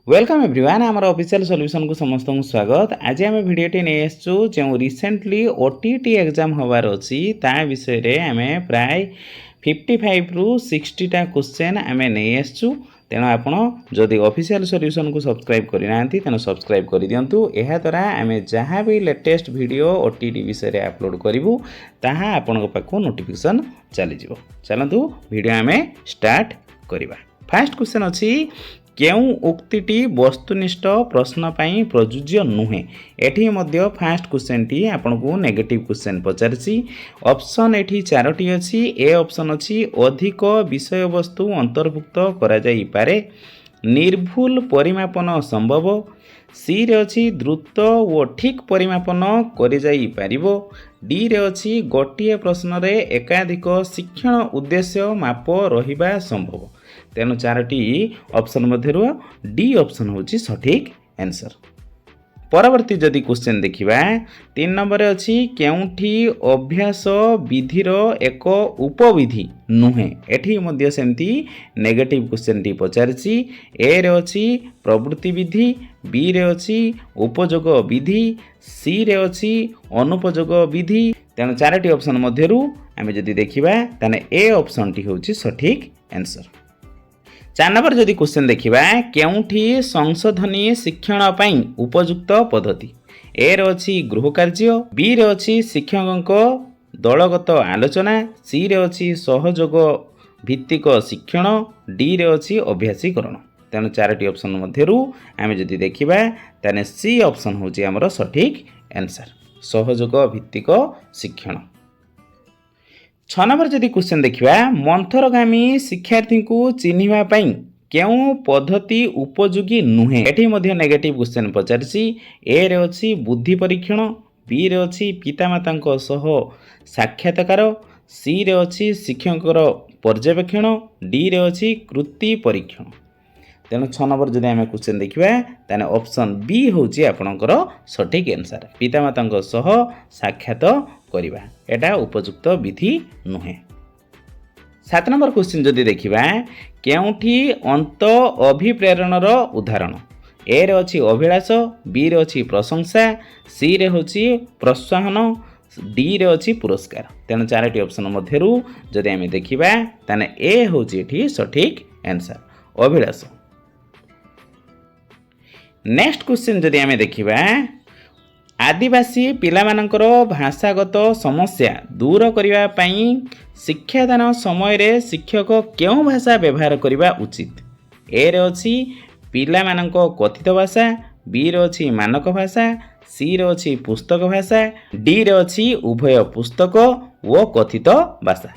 Welcome everyone आम official solution को समस्त को स्वागत। आज आम भिडटी नहीं आसचु जो रिसेंटली ओटीटी एग्जाम हबार अच्छी ता विषय रे आम प्राय 55 रु 60 टा क्वेश्चन आम नहीं आसचु। तेणु आपण जदि ऑफिशियल सॉल्यूशन को सब्सक्राइब करना तेणु सब्सक्राइब कर दिंतु। यह द्वारा आम जहाँ भी लेटेस्ट वीडियो ओटीटी विषय रे अपलोड करूँ ताहा आपण पाखु नोटिफिकेशन चली चलतु वीडियो आम स्टार्ट करवा। फास्ट क्वेश्चन अच्छी केउ उक्तिटी वस्तुनिष्ठ प्रश्न पाई प्रযোज्य नुहे। एठी मध्य फास्ट क्वेश्चन टी आपनको नेगेटिव क्वेश्चन पचारसी। ऑप्शन एठी चारोटी अछि। ए ऑप्शन अछि अधिक विषय वस्तु अंतर्भुक्त करा जाई पारे, निर्भुल परिमापन संभव, सी रे अछि द्रुत व ठीक परिमापन करि जाई पारिबो, डी रे अछि गोटिए प्रश्न रे एकाधिक शिक्षण उद्देश्य माप रहिबा संभव। तेणु चारोटी ऑप्शन मध्यरु डी ऑप्शन होची सठिक आंसर। परवर्ती जदि क्वेश्चन देखिबा 3 नंबर अछि केउठी अभ्यास विधिर एक उपविधि नुहे। एठी मध्य सेमती नेगेटिव क्वेश्चन टी पचारसी। ए रे अछि प्रवृत्ति विधि, बी रे अछि उपयोग विधि, सी रे अछि अनुपयोग विधि। तेणु चारोटी ऑप्शन मध्यरु आमे जदि देखिबा ताने ए ऑप्शन टी होची सठिक आंसर। 4 नंबर जदि क्वेश्चन देखिबा केउठी संशोधनी शिक्षण पई उपयुक्त पद्धति। ए रे अछि गृह कार्य, बी रे अछि शिक्षकक दलगत आलोचना, सी रे अछि सहयोग भित्तिक शिक्षण, डी रे अछि अभ्यासीकरण। तेणु चारोटी ऑप्शन मध्यरु आमे जदि देखिबा ताने सी ऑप्शन होची हमर सठिक आंसर, सहयोग भित्तिक शिक्षण। 6 नंबर जदि क्वेश्चन देखिबा मंथरगामी शिक्षार्थी को चिन्हिबा पई केउ पद्धति उपयोगी नुहे। एठी मध्य नेगेटिव क्वेश्चन पचारसी। ए रे अछि बुद्धि परीक्षण, बी रे अछि पितामातांक सह साक्षात्कार, सी रे अछि शिक्षककर पर्यवेक्षण, डी रे अछि कृति परीक्षण। तेणु 6 नंबर जदि आमे क्वेश्चन देखिबा ताने ऑप्शन बी होची आपणकर सठिक आंसर, पितामातांक सह साक्षात करिबा एटा उपयुक्त विधि नुहे। 7 नंबर क्वेश्चन जदि देखिबा केउठी अंत अभिप्रेरणर उदाहरण। ए रे अछि अभिलाष, बी रे अछि प्रशंसा, सी रे होची प्रोत्साहन, डी रे अछि पुरस्कार। तेणु चारोटी ऑप्शन मध्यरु जदि आमे देखिबा ताने ए होची एठी सठिक आंसर, अभिलाष। नेक्स्ट क्वेश्चन जदि आमे देखिबा आदिवासी पिलामानंकर भाषागत समस्या दूर करिबा पई शिक्षादान समय रे शिक्षक केउ भाषा व्यवहार करिबा उचित। ए रे अछि पिलामानंक कथित भाषा, बी रे अछि मानक भाषा, सी रे अछि पुस्तक भाषा, डी रे अछि उभय पुस्तक व कथित भाषा।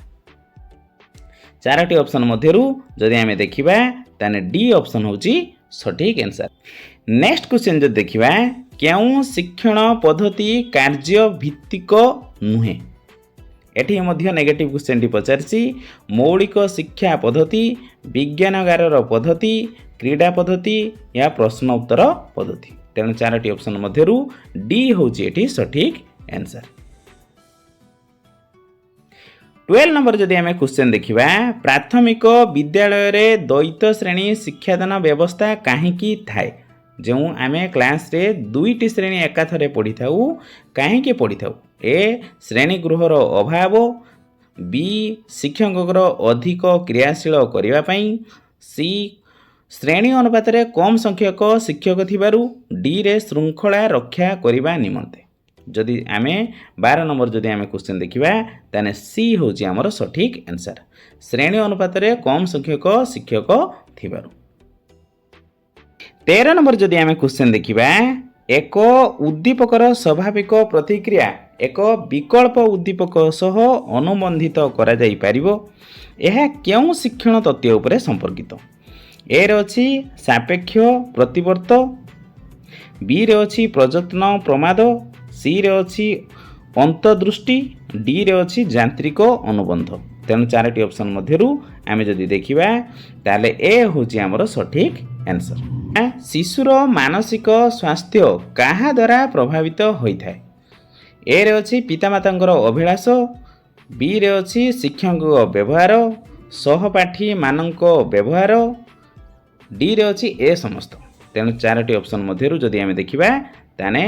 चारोटी ऑप्शन मध्यरु जदि आमे देखिबा ताने डी ऑप्शन होची सठिक आंसर। नेक्स्ट क्वेश्चन जदि देखिबा केउ शिक्षण पद्धति कार्य भित्तिक नुहे। एठी मध्य नेगेटिव क्वेश्चन टी पचारसी। मौलिक शिक्षा पद्धति, विज्ञानगारर पद्धति, क्रीडा पद्धति या प्रश्न उत्तर पद्धति। तेणु चारोटी ऑप्शन मध्यरु डी होची एठी सठिक आंसर। 12 नंबर जदि आमे क्वेश्चन देखिबा प्राथमिक विद्यालय रे द्वैत श्रेणी शिक्षादान व्यवस्था काहेकि थाए। जो आमे क्लास रे दुईटी श्रेणी एकाथरे पढ़ी थाउ काहेकि पढ़ी थाउ। ए श्रेणी गृहर अभाव, बी शिक्षककर अधिक क्रियाशील करिबा पई, सी श्रेणी अनुपात रे कम संख्यक शिक्षक थिबारु, डी रे श्रृंखला रक्षा करिबा निमंते। जदि आमे 12 नंबर जदि आमे क्वेश्चन देखिबा ताने सी होची हमर सठिक आंसर, श्रेणी अनुपात रे कम संख्यक शिक्षक थिबारु। 13 नंबर जदि आमे क्वेश्चन देखिबा एक उद्दीपकर स्वाभाविक प्रतिक्रिया एक विकल्प उद्दीपक सह अनुबंधित करा जाई पारिबो। एहा केउ शिक्षण तथ्य उपरे संपर्कित। ए रे अछि सापेक्ष प्रतिवर्त, बी रे अछि प्रयत्न प्रमाद, सी रे अछि अंतर्दृष्टि, डी रे अछि यांत्रिक अनुबंध। तेणु चारोटी ऑप्शन मध्यरु आमे जदि देखिबा ताले ए होची हमर सठिक आंसर। शिशुर मानसिक स्वास्थ्य काहा द्वारा प्रभावित होइथाय। ए रे अछि पितामातांकर अभिलाष, बी रे अछि शिक्षकक व्यवहार, सहपाठी मानक व्यवहार, डी रे अछि ए समस्त। तेणु 4टी ऑप्शन मध्यरु जदि आमे देखिबा ताने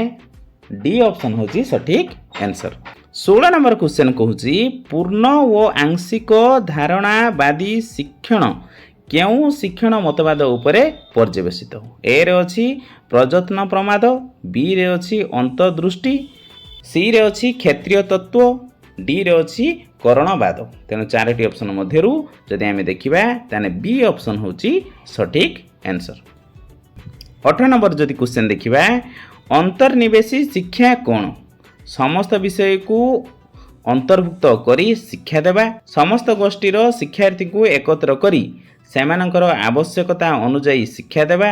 डी ऑप्शन होची सठिक आंसर। 16 नंबर क्वेश्चन कहूची पूर्ण व आंशिक धारणावादी शिक्षण केउ शिक्षण मतवाद उपरे पर्यवेसित। ए रे अछि प्रयत्न प्रमाद, बी रे अछि अंतर्दृष्टि, सी रे अछि क्षेत्रीय तत्व, डी रे अछि करणवाद। तेणु 4टी ऑप्शन मध्यरु जदि आमे देखिबा ताने बी ऑप्शन होची सठिक आंसर। 18 नंबर जदि क्वेश्चन देखिबा अंतर्निवेशी शिक्षा कौन? समस्त विषय को अंतर्भुक्त करी शिक्षा देवा, समस्त गोष्ठीर शिक्षार्थी को एकत्र करी सेमानकर आवश्यकता अनुଯାयी शिक्षा देवा,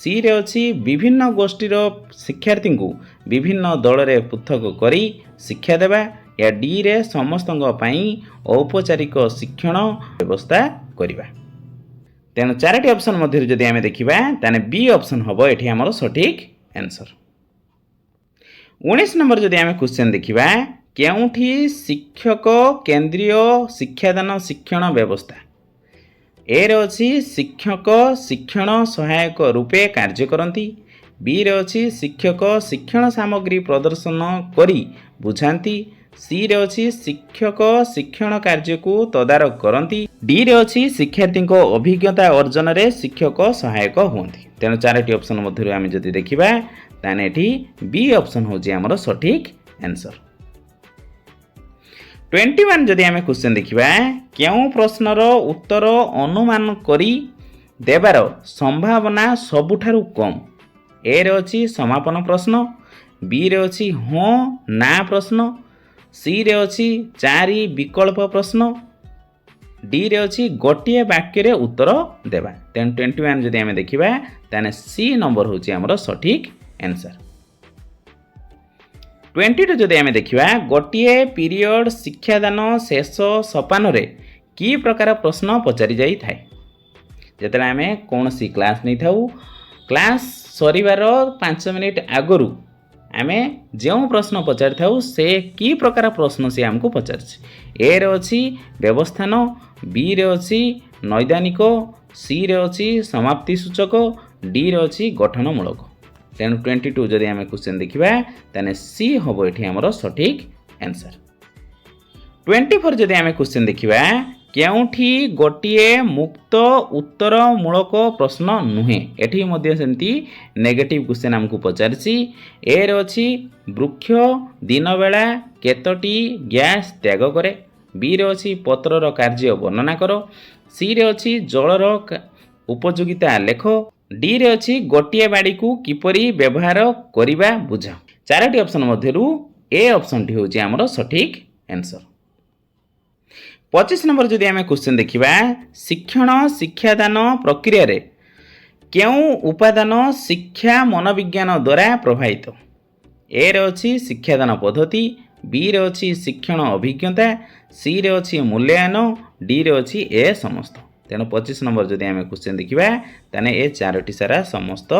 सी रे अछि विभिन्न गोष्ठीर शिक्षार्थी को विभिन्न दल रे पृथक करी शिक्षा देवा, या डी रे समस्तଙ୍କ ପାଇଁ औपचारिक शिक्षण व्यवस्था करिबा। तेणु 4टी ऑप्शन मध्यरु जदि आमे देखिबा ताने बी ऑप्शन हबो एठी हमर सठिक आंसर। 19 नंबर जदि आमे क्वेश्चन देखिबा केउठी शिक्षक केंद्रीय शिक्षादान शिक्षण व्यवस्था। ए रे अछि शिक्षक शिक्षण सहायक रूपे कार्य करती, बी रे अछि शिक्षक शिक्षण सामग्री प्रदर्शन करी बुझाती, सी रे अछि शिक्षक शिक्षण कार्य को तदारक करती, डी रे अछि शिक्षार्थी को अभिज्ञता अर्जन रे शिक्षक सहायक होती। तेणु 4टी ऑप्शन मध्यरु आमे जदि देखिबा ताने एठी बी ऑप्शन होची हमर सठिक आंसर। 21 जदि आमे क्वेश्चन देखिबा केउ प्रश्नर उत्तर अनुमान करी देबार संभावना सबुठारु कम। ए रे अछि समापन प्रश्न, बी रे अछि हां ना प्रश्न, सी रे अछि 4 विकल्प प्रश्न, डी रे अछि गोटिए वाक्य रे उत्तर देबा। तेन 21 जदि आमे देखिबा ताने सी नंबर होची हमर सठिक आंसर। 22 जदि आमे देखिबा गोटिए पीरियड शिक्षादान शेष सोपान रे की प्रकार प्रश्न पचारि जाई थाए। जेतले आमे कोनसी क्लास नै थाउ क्लास सरीबार 5 मिनिट आगरु आमे जो प्रश्न पचारि थाउ से की प्रकार प्रश्न से हमको पचारछि। ए रे अछि व्यवस्थान, बी रे अछि नैदानिक, सी रे अछि समाप्ति सूचक, डी रे अछि गठनमूलक। तेणु 22 जदि आमे क्वेश्चन देखिबा ताने सी हबो एठी हमर सठिक आंसर। 24 जदि आमे क्वेश्चन देखिबा केउठी गोटिए मुक्त उत्तर मूलक प्रश्न नुहे। एठी मध्ये सेमती नेगेटिव क्वेश्चन हमको पचारछि। ए रे अछि वृक्ष दिन बेला केतोटी गैस त्याग करे, बी रे अछि पत्रर कार्य वर्णना करो, सी रे अछि जलर उपयोगिता लेख, डी रे अछि गोटिए बाड़ी को किपरि व्यवहार करिबा बुझा। 4टी ऑप्शन मध्यरु ए ऑप्शन टी होची हमर सठिक आंसर। 25 नंबर जदि आमे क्वेश्चन देखिबा शिक्षण शिक्षादान प्रक्रिया रे केउ उपादान शिक्षा मनोविज्ञान द्वारा प्रभावित। ए रे अछि शिक्षादान पद्धति, बी रे अछि शिक्षण अभिज्ञता, सी रे अछि मूल्यांकन, डी रे अछि ए समस्त। तेणु 25 नंबर जदि आमे क्वेश्चन देखिबा ताने ए 4टी सारा समस्त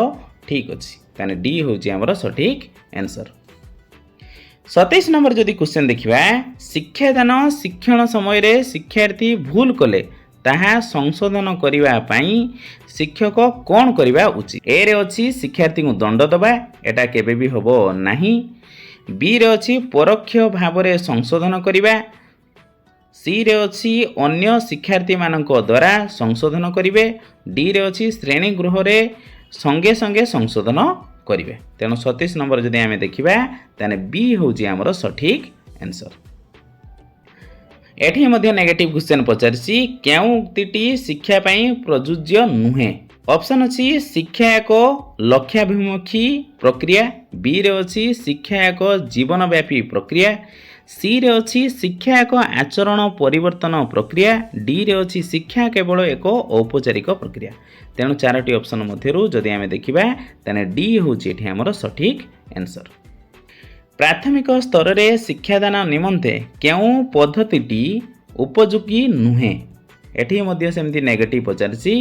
ठीक अछि। ताने डी होची हमर सठिक आंसर। 27 नंबर जदि क्वेश्चन देखिबा शिक्षादान शिक्षण समय रे शिक्षार्थी भूल कले ताहा संशोधन करिवा पई शिक्षक कोन करिवा उचित। ए रे अछि शिक्षार्थी को दंड दबा, एटा केबे भी होबो नाही। बी रे अछि परोक्ष भाव रे संशोधन करिवा, सी रे अछि अन्य शिक्षार्थी मानक द्वारा संशोधन करिवे, डी रे अछि श्रेणी गृह रे संगे संगे संशोधन करिवे। तेणु 27 नंबर जदि आमे देखिबा ताने बी होची हमर सठिक आंसर। एठी मध्ये नेगेटिव क्वेश्चन पचारछि केउ उक्तिटी शिक्षा पई प्रयोज्य नुहे। ऑप्शन अछि शिक्षा एक लक्ष्याभिमुखी प्रक्रिया, बी रे अछि शिक्षा एक जीवनव्यापी प्रक्रिया, सी रे अछि शिक्षा एक आचरण परिवर्तन प्रक्रिया, डी रे अछि शिक्षा केवल एक औपचारिक प्रक्रिया। तेणु 4टी ऑप्शन मध्यरु जदि आमे देखिबा ताने डी होची एठी हमर सठिक आंसर। प्राथमिक स्तर रे शिक्षादान निमंते केउ पद्धतिटी उपयोगी नुहे। एठी मध्ये सेमती नेगेटिव पचारछि।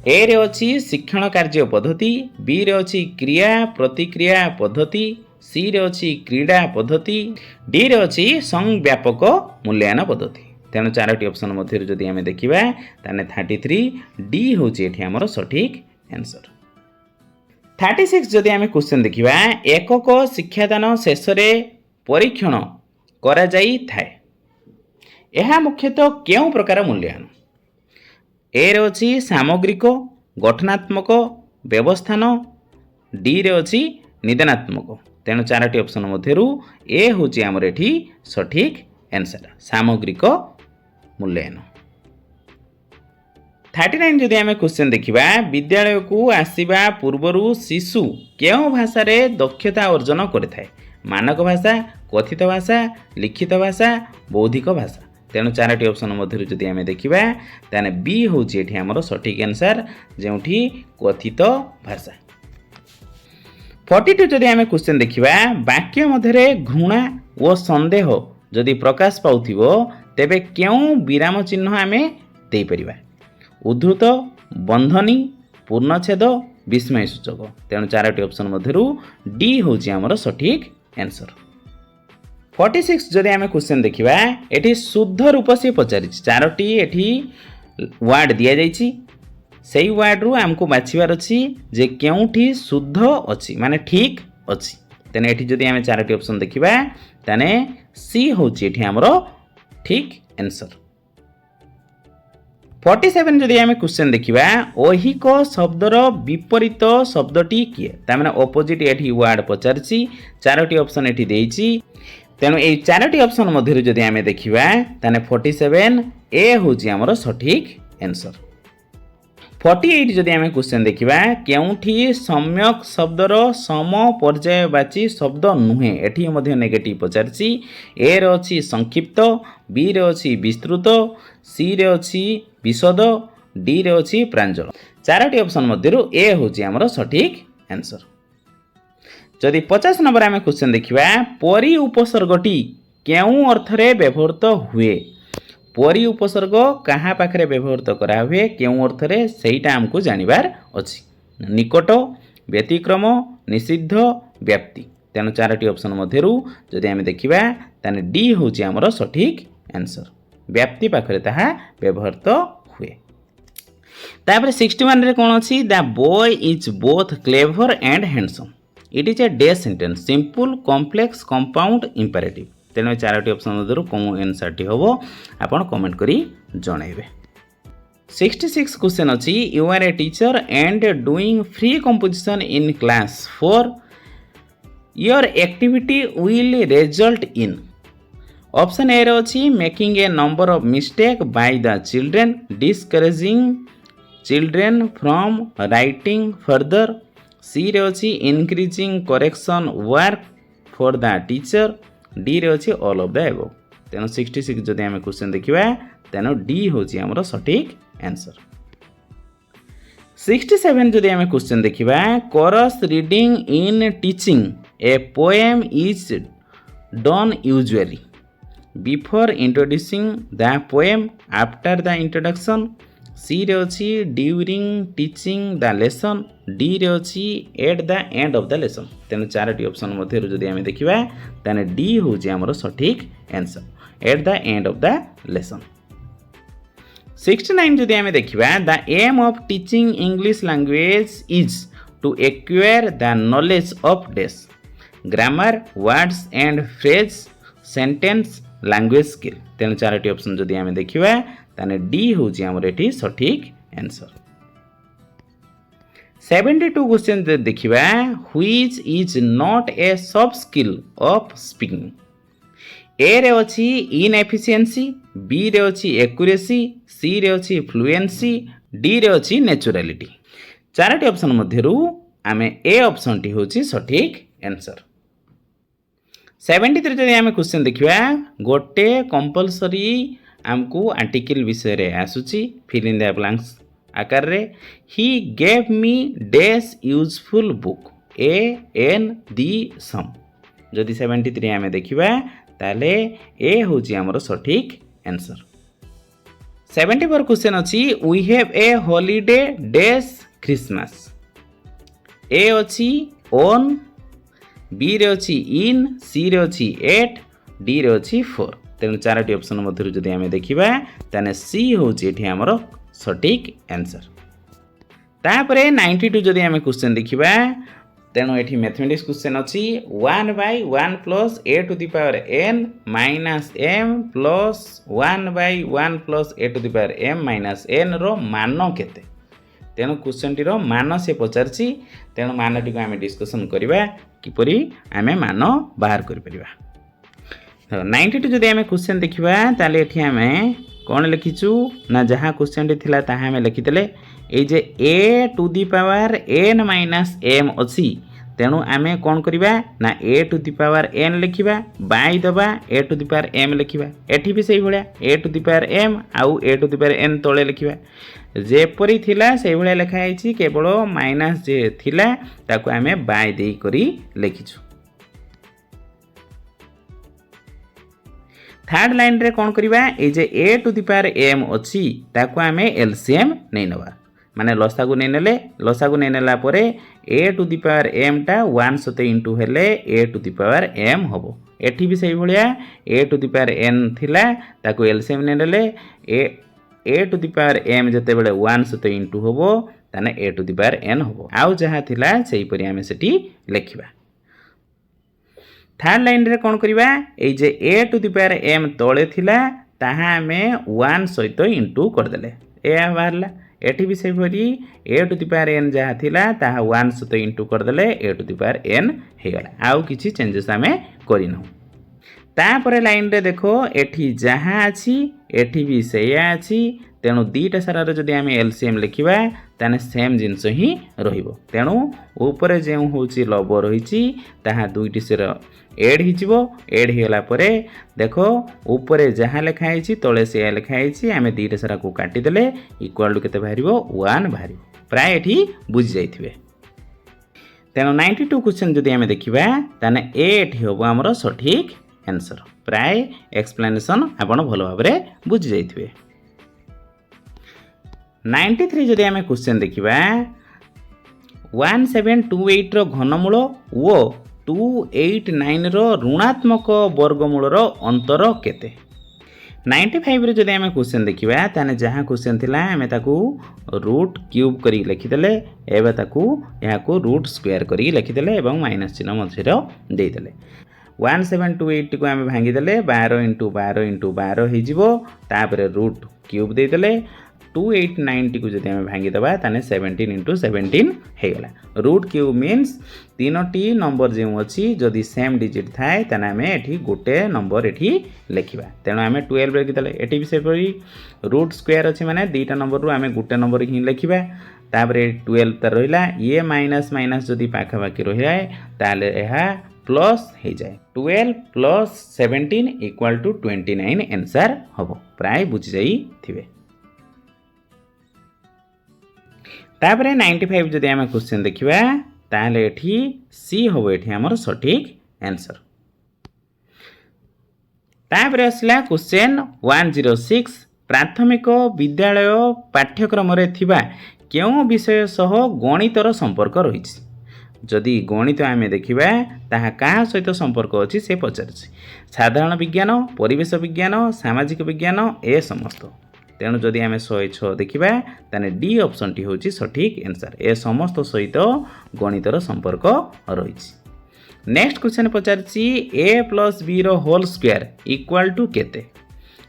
ए रे अछि शिक्षण कार्य पद्धति, बी रे अछि क्रिया प्रतिक्रिया पद्धति, सी रे अछि क्रीड़ा पद्धति, डी रे अछि संव्यापक मूल्यांकन पद्धति। तेणु 4टी ऑप्शन मध्यरु जदि आमे देखिबा ताने 33 डी होची एठी हमर सठिक आंसर। 36 जदि आम क्वेश्चन देखा एकक शिक्षादान शेष परीक्षण करा जाई थाए यह मुख्यतः क्यों प्रकार मूल्यांकन ए रे अछि सामग्रिक गठनात्मक व्यवस्थान डी रे अछि निदानात्मक तेणु चारोटी ऑप्शन मध्यरु ए होची हमर एठी सठिक आंसर सामग्रिक मूल्यांकन 39 जदि आम क्वेश्चन देखा विद्यालय को आसवा पूर्वर शिशु केउं भाषा रे दक्षता अर्जन करिथाय मानक भाषा कथित भाषा लिखित भाषा बौद्धिक भाषा तेणु चारोटी ऑप्शन मध्य जदि आम देखा ताने बी होची एठी हमर सठिक आंसर जेउठी कथित भाषा 42 जदि आम क्वेश्चन देखा वाक्य मध्य घृणा और संदेह जदि प्रकाश पाउथिबो तेबे केउं विराम चिन्ह आम दे परिबा उद्धृत बंधनी पूर्णछेद विस्मय सूचक तेणु चारोटी ऑप्शन मध्य डी होची हमर सठिक आंसर 46 जदि आम क्वेश्चन देखा एठी शुद्ध रूप से पचारि चारोटी एठी वार्ड दिया जाइछि सेई वार्ड रु हमको बाछिबार अछि जे केउठी शुद्ध अछि माने ठीक अछि तेने एठी जदि आम चारोटी ऑप्शन देखिबा ताने सी होची एठी हमर ठीक आंसर 47 जदि आम क्वेश्चन देखा ओहिक शब्दर विपरीत शब्दटी किए तार अपोजिट एठी वार्ड पचारछि चारोटी ऑप्शन एठी देइछि तेणु ये चारोटी ऑप्शन मध्य जदि आम देखा ताने 47 ए होची हमर सठिक आंसर 48 जदि आम क्वेश्चन देखा केउठी सम्यक शब्दर सम पर्यायवाची शब्द नुहे एठी मध्य नेगेटिव पचारछि ए रे अछि संक्षिप्त बी रे अछि विस्तृत सी रे अछि विशद डी रे अछि प्रांजल चारोटी ऑप्शन मध्य ए होची हमर सठिक आंसर जदि 50 नंबर आम क्वेश्चन देखा परि उपसर्गटी केउं अर्थरे व्यवहृत हुए परि उपसर्ग कहा पाखरे व्यवहृत करा हुए केउं अर्थरे सेटा हमको जानिबार अछि निकट व्यतिक्रम निषिद्ध व्याप्ति तेणु चारोटी ऑप्शन मध्यरु जदि आम देखिबा ताने डी होची हमर सठिक आंसर व्याप्ति पाखरे ताहा व्यवहृत हुए तापर 61 रे कोन अछि the boy is both clever and handsome it is a day sentence simple complex compound imperative तेणु चारोटी ऑप्शन मध्य कौन आंसर टी हम आप कमेंट करी जनइबे 66 क्वेश्चन अछि you are a teacher and doing free composition in class for your activity will result in option A रे अछि making a number of mistake by the children discouraging children from writing further C रे अछि increasing correction work for the teacher D रे अछि all of the above तेनो 66 जदि आम question देखिबा तेनो डी होछि हमर सठिक आंसर 67 जदि आम क्वेश्चन देखिबा chorus reading in teaching a poem is done usually before introducing the poem after the introduction C रे अछि during teaching the lesson D रे अछि at the end of the lesson तेणु चारोटी ऑप्शन मध्य जदि आम देखा ताने डी होची हमर सठिक answer at the end of the lesson 69 जदि आम देखा the aim of teaching English language is to acquire the knowledge of these grammar words and phrase sentence language skill तेणु चारोटी ऑप्शन जदि आम देखा ताने डी होची हमर एठी सठिक आंसर 72 क्वेश्चन देखिबा which is not a soft skill of speaking A रे अछि इनएफिशिएंसी बी रे अछि एक्यूरेसी सी रे अछि फ्लुएंसी डी रे अछि नेचुरलिटी चारोटी ऑप्शन मध्यरु आमे ए ऑप्शन टी होची सठिक आंसर 73 जदि आमे क्वेश्चन देखिबा गोटे कंपलसरी आमको आर्टिकल विषय रे आसुची फिल इन द ब्लैंक्स आकार रे he gave me dash useful book A an the some जदि 73 आमे देखिबा ताले ए होची हमर सठिक आंसर 74 क्वेश्चन अछि we have a holiday dash Christmas A अछि ऑन बी रे अछि इन सी रे अछि एट डी रे अछि 4 तेणु चारोटी ऑप्शन मध्य जदि आम देखा ताने सी होची एठी हमर सठिक आंसर तापर 92 जदि आम क्वेश्चन देखा तेणु ये मैथमेटिक्स क्वेश्चन अच्छी 1/1 plus a to the power n minus m plus 1/1 plus a to the power m minus n रो मान केते। तेणु क्वेश्चन टीर मान से पचारछि तेणु मान टी आम डिस्कसन करवा किपरि आम मान बाहर कर परिबा। 92 जदि आम क्वेश्चन देखा ताले एठी आम कौन लिखिचु ना जहाँ क्वेश्चन टी थिला ताहा आम लिखिदेले ये जे a to the power n minus m अच्छी तेणु आम कौन करवा ना a to the power n लिखा बाई दबा a to the power m लिखा एठी भी सही भाया a to the power m आउ a to the power n तले लिखा जेपरी थिला से भाया लिखाई केवल माइनस जे थिला ताको आम बाई दे करी लिखिचु। थर्ड लाइन रे कौन करवा ये जे a to the power m अच्छी ताको आम एलसीएम नहीं नवा माने लसागु नहीं नेले लसागु नहीं नेला परे a to the power m टा 1 सते इंटू हेले a to the power m हबो। एठी भी सही भलिया a to the power n थिला ताको एलसीएम नहीं नेले a to the power m जते बेले 1 सते इंटू हबो ताने a to the power n हबो आउ जहा थिला सेही परि आमे सेठी लेखिबा। थर्ड लाइन रे कौन करवा ए जे a to the power m तळे थिला ताहा आमे 1 सहित इंटू कर देले ए बाहरला एठी भी सेही परि a to the power n जहा थिला ताहा 1 सहित इंटू कर देले a to the power n हे गला आउ किछि चेंजेस आमे करिनो। तापर लाइन रे देखो एठी जहाँ अच्छी एठी भी सेया अच्छी तेणु दीटा सारार जदि आम एलसीएम लिखा ताने सेम जिनस ही रहिबो तेणु ऊपर जो होची लब रही ताहा दुईटी से एड हो एड होगा परे देखो ऊपर जहाँ लिखाई तले से लिखाई आम दीटा सारा को काटिदेले इक्वाल टू केते बाहरिबो 1 बाहरिबो प्राय एठी बुझी जाइथिबे। तेणु 92 क्वेश्चन जदि आम देखिबा ताने ए एठी होबो हमर सठिक आंसर प्राय एक्सप्लेनेशन आपण भल भाव बुझी जाइथिबे। 93 जदि आम क्वेश्चन देखिबा 1728 रो घनमूल ओ 289 रो ऋणात्मक वर्गमूल रो अंतर केते। 95 रे जदि आम क्वेश्चन देखिबा ताने जहाँ क्वेश्चन थिला आम ताकू रूट क्यूब करी लिखिदेले एबे ताकू याकू रूट स्क्वायर करी लिखिदेले एवं माइनस चिन्ह मझिर देदेले 1728 को आम भांगीदेले 12 इंटू 12 इंटू 12 होपर रूट क्यूब देदेले 2890 को जब आम भांगीदे ताने 17 इंटू 17 होगला रूट क्यूब मीन्स तीनोटी नंबर जो अच्छी जदि सेम डिजिट थाए ताने आम एठी गोटे नंबर एठी लिखा तेणु आम 12 लिखिदेले एठी भी सेपरी रूट स्क्वायर अच्छी माने दीटा नंबर रू आम गोटे नंबर ही लिखा तापर 12 तार रहा ये माइनस माइनस जदि पाखापाखि रही है ताले यह प्लस हो जाए 12 प्लस 17 इक्वाल टू 29 आंसर हम प्राय बुझी जाइथिबे। तापर 95 जदि आम क्वेश्चन देखिबा ताले एठी सी हम एठी हमर सठिक आंसर। तापर आसला क्वेश्चन 106 प्राथमिक विद्यालय पाठ्यक्रम रे थिबा केउ विषय सह गणितर संपर्क रही जदि गणित आम देखा ताहा क्या सहित संपर्क अच्छी से पचार साधारण विज्ञान परिवेश विज्ञान सामाजिक विज्ञान ए समस्त तेणु जदि आम 106 देखा ताने डी ऑप्शन टी हूँ सठिक आंसर ए समस्त सहित गणितर संपर्क रही। नेक्स्ट क्वेश्चन पचारछि a प्लस बी रो होल स्क्वायर इक्वाल टू केते।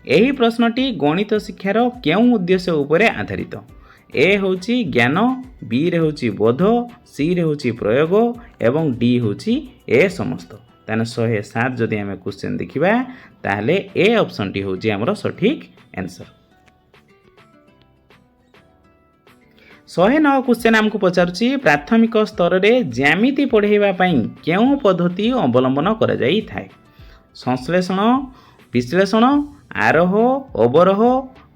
यही प्रश्नटी गणित शिक्षार केउं उद्देश्य उपरे आधारित ए होची ज्ञान बी रे होची बोध सी रे होची प्रयोग एवं डी होची ए समस्त ताने 107 जदि आम क्वेश्चन देखिबा ताहले ए ऑप्शन टी होची हमर सठिक आंसर। 109 क्वेश्चन आमको पचारुछि प्राथमिक स्तर रे ज्यामिति पढ़ाइबा पई केउं पद्धति अवलंबन करा जाई थाए संश्लेषण विश्लेषण आरोह अवरोह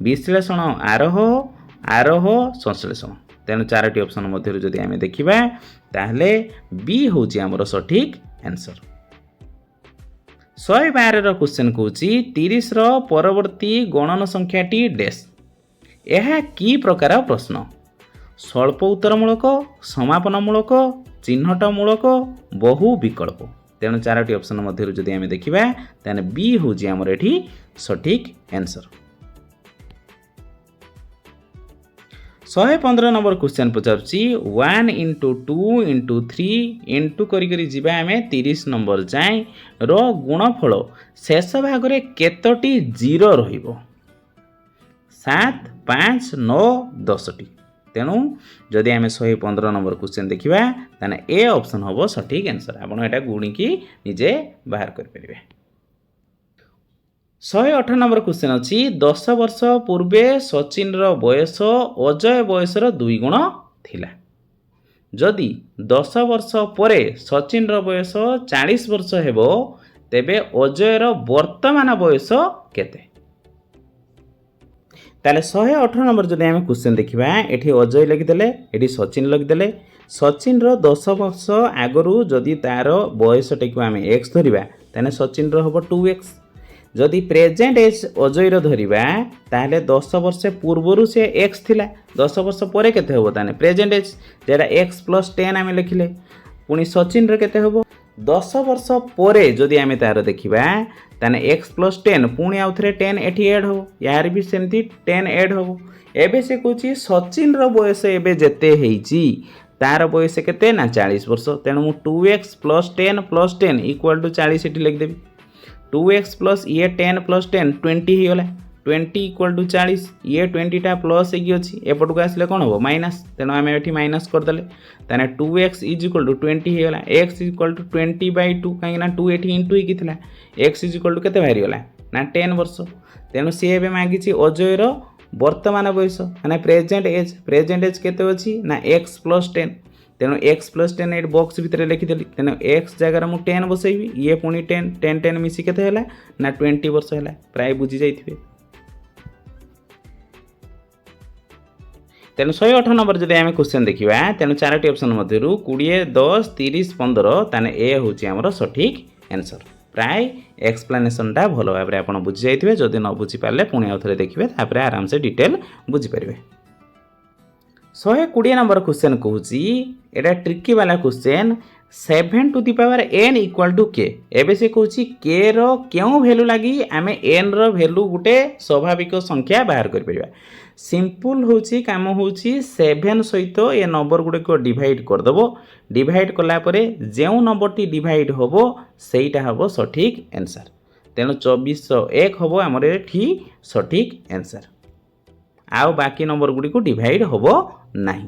विश्लेषण आरोह आरोह संश्लेषण तेणु 4टी ऑप्शन मध्य जदि आम देखा ताहले बी हूँ आमर सठिक आंसर। 112 रो क्वेश्चन कहूँ 30 रो परवर्ती गणन संख्याटी डैश यह की प्रकार प्रश्न स्वल्प उत्तरमूलक समापनमूलक चिन्हटमूलक बहु विकल्प तेणु 4टी ऑप्शन मध्य जदि आम देखा ताहले बी हूँ आमर एठी सठिक आंसर। 115 नंबर क्वेश्चन पचारुछि 1 इंटू 2 इंटू 3 इंटू करी जीवा आम 30 नंबर जाए रो गुणफल शेष भाग रे केतोटी जीरो रहिबो 7 5 9 10 टी। तेणु जदि आम 115 नंबर क्वेश्चन देखा ताने ए ऑप्शन हम सठिक आंसर। आपड़ एटा गुणिकी निजे बाहर करें। 118 नंबर क्वेश्चन अच्छी 10 वर्ष पूर्वे सचिन रो बयस अजय बयसर 2 गुण थिला। जदि 10 वर्ष परे सचिन रो बयस 40 वर्ष हेबो तेबे अजय रो वर्तमान बयस केते? ताले 118 नंबर जदि आम क्वेश्चन देखा एठी अजय लिखिदेले एठी सचिन लिखिदेले। सचिन रो 10 वर्ष आगरू जदि तार बयस टेकु आम एक्स धरिबा ताने सचिन रो हबो 2x। जदि प्रेजेंट एज अजय धरिबा ताहले 10 वर्ष पूर्वरु से एक्स थिला 10 वर्ष परे केते हबो ताने प्रेजेंट एज जेटा x + 10 आम लिखिले। पुनी सचिन रो केते हबो 10 वर्ष परे जदि आम तार देखिबा ताने x + 10 पुणी आउ थरे 10 एठी ऐड हो यार भी सेमती 10 ऐड हो। एबे से कहूची सचिन रो बयस एबे जेते हेइची तार बयस केते ना 40 वर्ष। तेणु मु 2x + 10 + 10 = 40 एठी लिख देबी। 2x प्लस ये 10 + 10 20 ही गला 20 = 40 ये 20 टा प्लस होगी अच्छी एपट को आसले कौन हम माइनस तेणु आम ये माइनस करदे ताने 2x = 20 ही गला x = 20/2 कहीं 2 ये इंटू ही x = केते बाहरी गला ना 10 वर्ष। तेणु सी ए मागिची अजयर वर्तमान बयस माने प्रेजेंट एज केते अच्छी ना x + 10। तेणु x + 10 एट बॉक्स भितर लिखिदेली। तेणु x जगार मु 10 बसैबी ये पुणी 10 10 10 मिसी केते हैला ना 20 वर्ष हैला प्राय बुझी जाइथिबे। तेणु 118 नंबर जदि आम क्वेश्चन देखा तेणु 4टी ऑप्शन मध्यरु 20 10 30 15 ताने ए होची हमर सठिक आंसर। प्राय एक्सप्लेनेशनटा भल भाव में आप बुझी जाइथिबे। जदि न बुझी पारले पुणी आउ थरे देखिबे तापरे आराम से डिटेल बुझी पारिबे। 120 नंबर क्वेश्चन कहूँ एटा ट्रिकी वाला question 7 to the power n = k। एबे से कहूँ k रो क्यों वैल्यू लगी आम n रो वैल्यू गोटे स्वाभाविक संख्या बाहर कर परिबा। सिंपल होची काम होची 7 सहित ये नंबर गुड़े को डिवाइड करदेव। डिवाइड कला परे जो नंबर टी डिवाइड होबो सेटा हबो सठिक आंसर। तेणु 2401 हबो हमर एठी सठिक आंसर। आउ बाकी नंबर गुड़ी को डिवाइड होबो नहीं।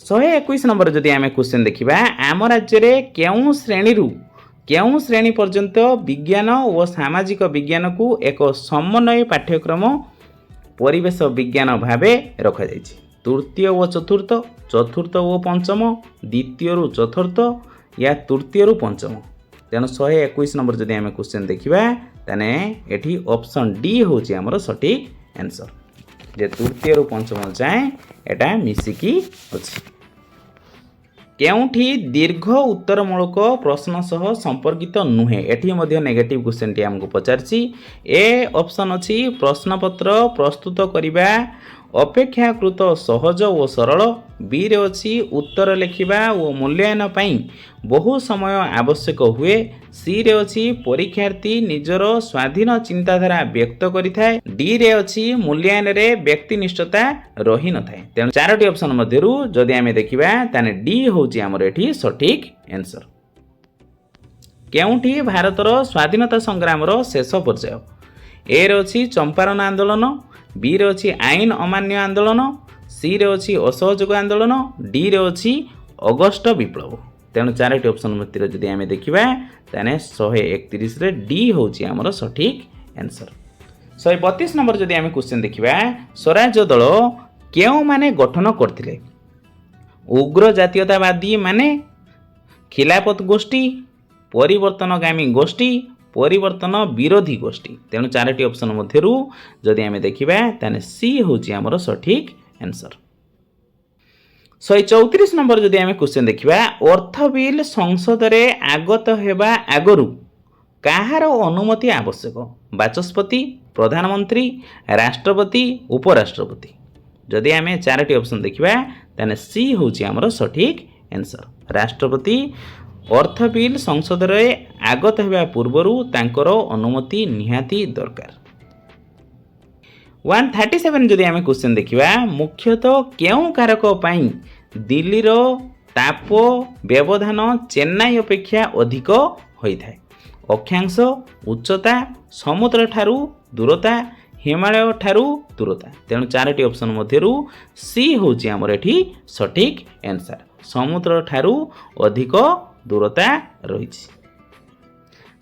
121 नंबर जदि आम क्वेश्चन देखा आम राज्य में केउं श्रेणी पर्यंत विज्ञान और सामाजिक विज्ञान को एक समन्वय पाठ्यक्रम परिवेश विज्ञान भावे रखा जायछि। तृतीय व चतुर्थ चतुर्थ व पंचम द्वितीय रु चतुर्थ या तृतीय रु पंचम। तेणु 121 नंबर जदि आम क्वेश्चन देखा ताने एठी ऑप्शन डी होची हमर सठिक आंसर। जे तृतीय रु पंचम जाए एटा मिसिकी अछि। केउठी दीर्घ उत्तरमूलक प्रश्न सह संपर्कित नुहे एठी मध्य नेगेटिव क्वेश्चन टी हमको पचारछि। ए ऑप्शन अछि प्रश्नपत्र प्रस्तुत करिबा अपेक्षाकृत सहज और सरल। बी रे अछि उत्तर लिखिबा और मूल्यांकन पई बहु समय आवश्यक हुए। सी रे अछि परीक्षार्थी निजर स्वाधीन चिंताधारा व्यक्त करिथाय। डी रे अछि मूल्यांकन रे व्यक्तिनिष्ठता रही न थाए। तेणु चारोटी ऑप्शन मध्यरु जदि आमे देखिबा ताने डी होची हमर एठी सठिक आंसर। केउठी भारतर स्वाधीनता संग्राम रो शेष पर्याय। ए रे अछि चंपारण आंदोलन। बी रे अछि आईन अमान्य आंदोलन। सी रे अछि असहयोग आंदोलन। डी रे अछि अगस्ट विप्लव। तेणु चारोटी ऑप्शन मध्य जदि आमे देखिबा ताने 131 रे डी होची हमर सठिक आंसर। 132 नंबर जदि आमे क्वेश्चन देखिबा स्वराज्य दल केउ माने गठन करथिले। उग्र जातीयतावादी माने, खिलाफत गोष्ठी, परिवर्तनगामी गोष्ठी, परिवर्तन विरोधी गोष्ठी। तेणु चारोटी ऑप्शन मध्यरु जदि आमे देखिबा ताने सी होची हमर सठिक आंसर। 134 नंबर जदि आमे क्वेश्चन देखिबा अर्थ बिल संसद रे आगत हेबा आगरु काहार अनुमति आवश्यक। बाचस्पति, प्रधानमंत्री, राष्ट्रपति, उपराष्ट्रपति। जदि आमे चारोटी ऑप्शन देखिबा ताने सी होची हमर सठिक आंसर। राष्ट्रपति अर्थ बिल संसद रे आगत हेबा पूर्वरु तांकर अनुमति निहाती दरकार। 137 जदि आम क्वेश्चन देखा मुख्यतः क्यों कारक पाई दिल्लीर ताप व्यवधान चेन्नई अपेक्षा अधिक होता है? अक्षांश, उच्चता, समुद्र ठारू दूरता, हिमालय ठारू दूरता। तेणु 4टी ऑप्शन मध्यरु सी होची हमर एठी सठिक आंसर। समुद्र ठारू अधिक दूरता रहिछि।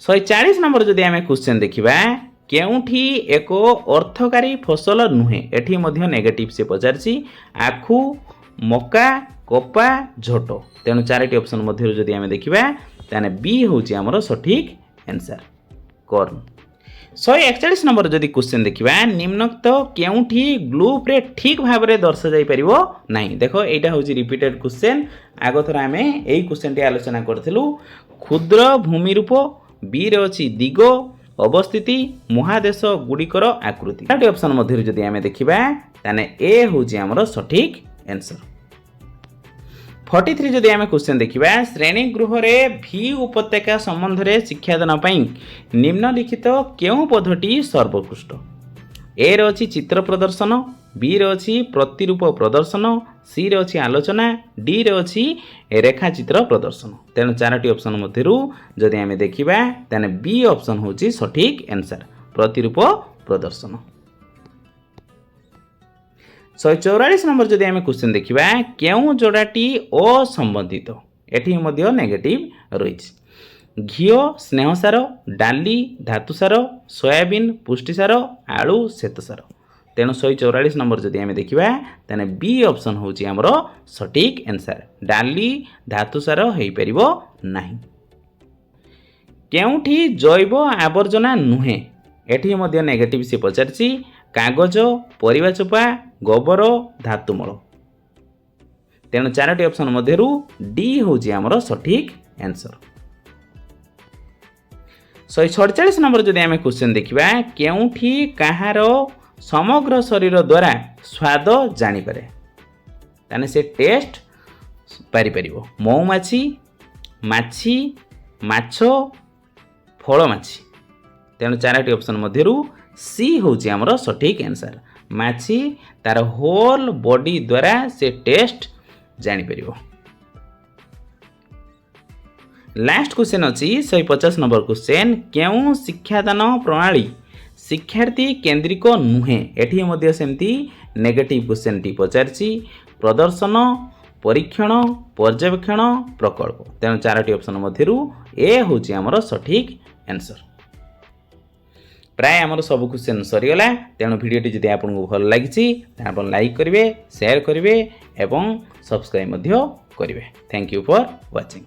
140 नंबर जदि आम क्वेश्चन देखिबा केउठी एक अर्थकारी फसल नुहे एठी मध्य नेगेटिव से पचारछि आखु, मका, कपा, झोटो। तेणु 4टी ऑप्शन मध्यरु जदि आम देखिबा ताने बी होची हमर सठिक आंसर कॉर्न। 141 नंबर जदि क्वेश्चन देखिबा निम्नोक्त केउठी ग्लूप रे ठीक भाव रे दर्शा जाई परिबो नाही। देखो एटा होची रिपीटेड क्वेश्चन। आगो थरा आमे एई क्वेश्चन टी आलोचना करथिलु। क्षुद्र भूमि रूप, बी रे अछि दिग, अवस्थिति, महादेश गुडिकर आकृति। 4टी ऑप्शन मध्यरु जदि आमे देखिबा ताने ए होची हमर सठिक आंसर। 43 जदि आम क्वेश्चन देखिबा श्रेणी गृह रे भी उपत्यका संबंध रे शिक्षादान पई निम्नलिखित केउ पद्धति सर्वोत्कृष्ट? ए रे अछि चित्र प्रदर्शन, बी रे अछि प्रतिरूप प्रदर्शन, सी रे अछि आलोचना, डी रे अछि रेखाचित्र प्रदर्शन। तेणु 4टी ऑप्शन मध्यरु जदि आम देखिबा ताने बी ऑप्शन होची सठिक आंसर प्रतिरूप प्रदर्शन। 144 नंबर जदि आम क्वेश्चन देखिबा केउ जोड़ाटी असंबंधित एठी मध्य नेगेटिव रहिछि? घिओ स्नेहसार, डाली धातुसार, सोयाबीन पुष्टिसार, आलू श्वेतसार। तेणु 144 नंबर जदि आम देखिबा ताने बी ऑप्शन होची हमर सठिक आंसर डाली धातुसार हेई परिबो नाही। केउठी जैव आवर्जना नुहे एठी मध्य नेगेटिव से पचारछि कागज, परिवा चोपा, गोबर, धातुमल। तेणु 4टी ऑप्शन मध्यरु डी होची हमर सठिक आंसर। 147 नंबर जदि आम क्वेश्चन देखिबा केउठी काहार समग्र शरीर द्वारा स्वाद जानी पारे ताने से टेस्ट पारि परिबो? मौमाछी, माछी, माछो, फलमाछी। तेणु 4टी ऑप्शन मध्यरु सी होची हमर सठिक आंसर माछी तार होल बॉडी द्वारा से टेस्ट जानी परिबो। लास्ट क्वेश्चन अछि 150 नंबर क्वेश्चन केउ शिक्षादान प्रणाली शिक्षार्थी केंद्रिक नुहे एठी मध्य सेमती नेगेटिव क्वेश्चन टी पचारछि प्रदर्शन, परीक्षण, पर्यवेक्षण, प्रकल्प। तेणु 4टी ऑप्शन मध्यरु ए होची हमर सठिक आंसर। प्राय आमर सब क्वेश्चन सरीगला। तेणु भिडियोटी जदि आपको भल लगी आप लाइक करेंगे, शेयर करेंगे और सब्सक्राइब करेंगे। Thank you for watching.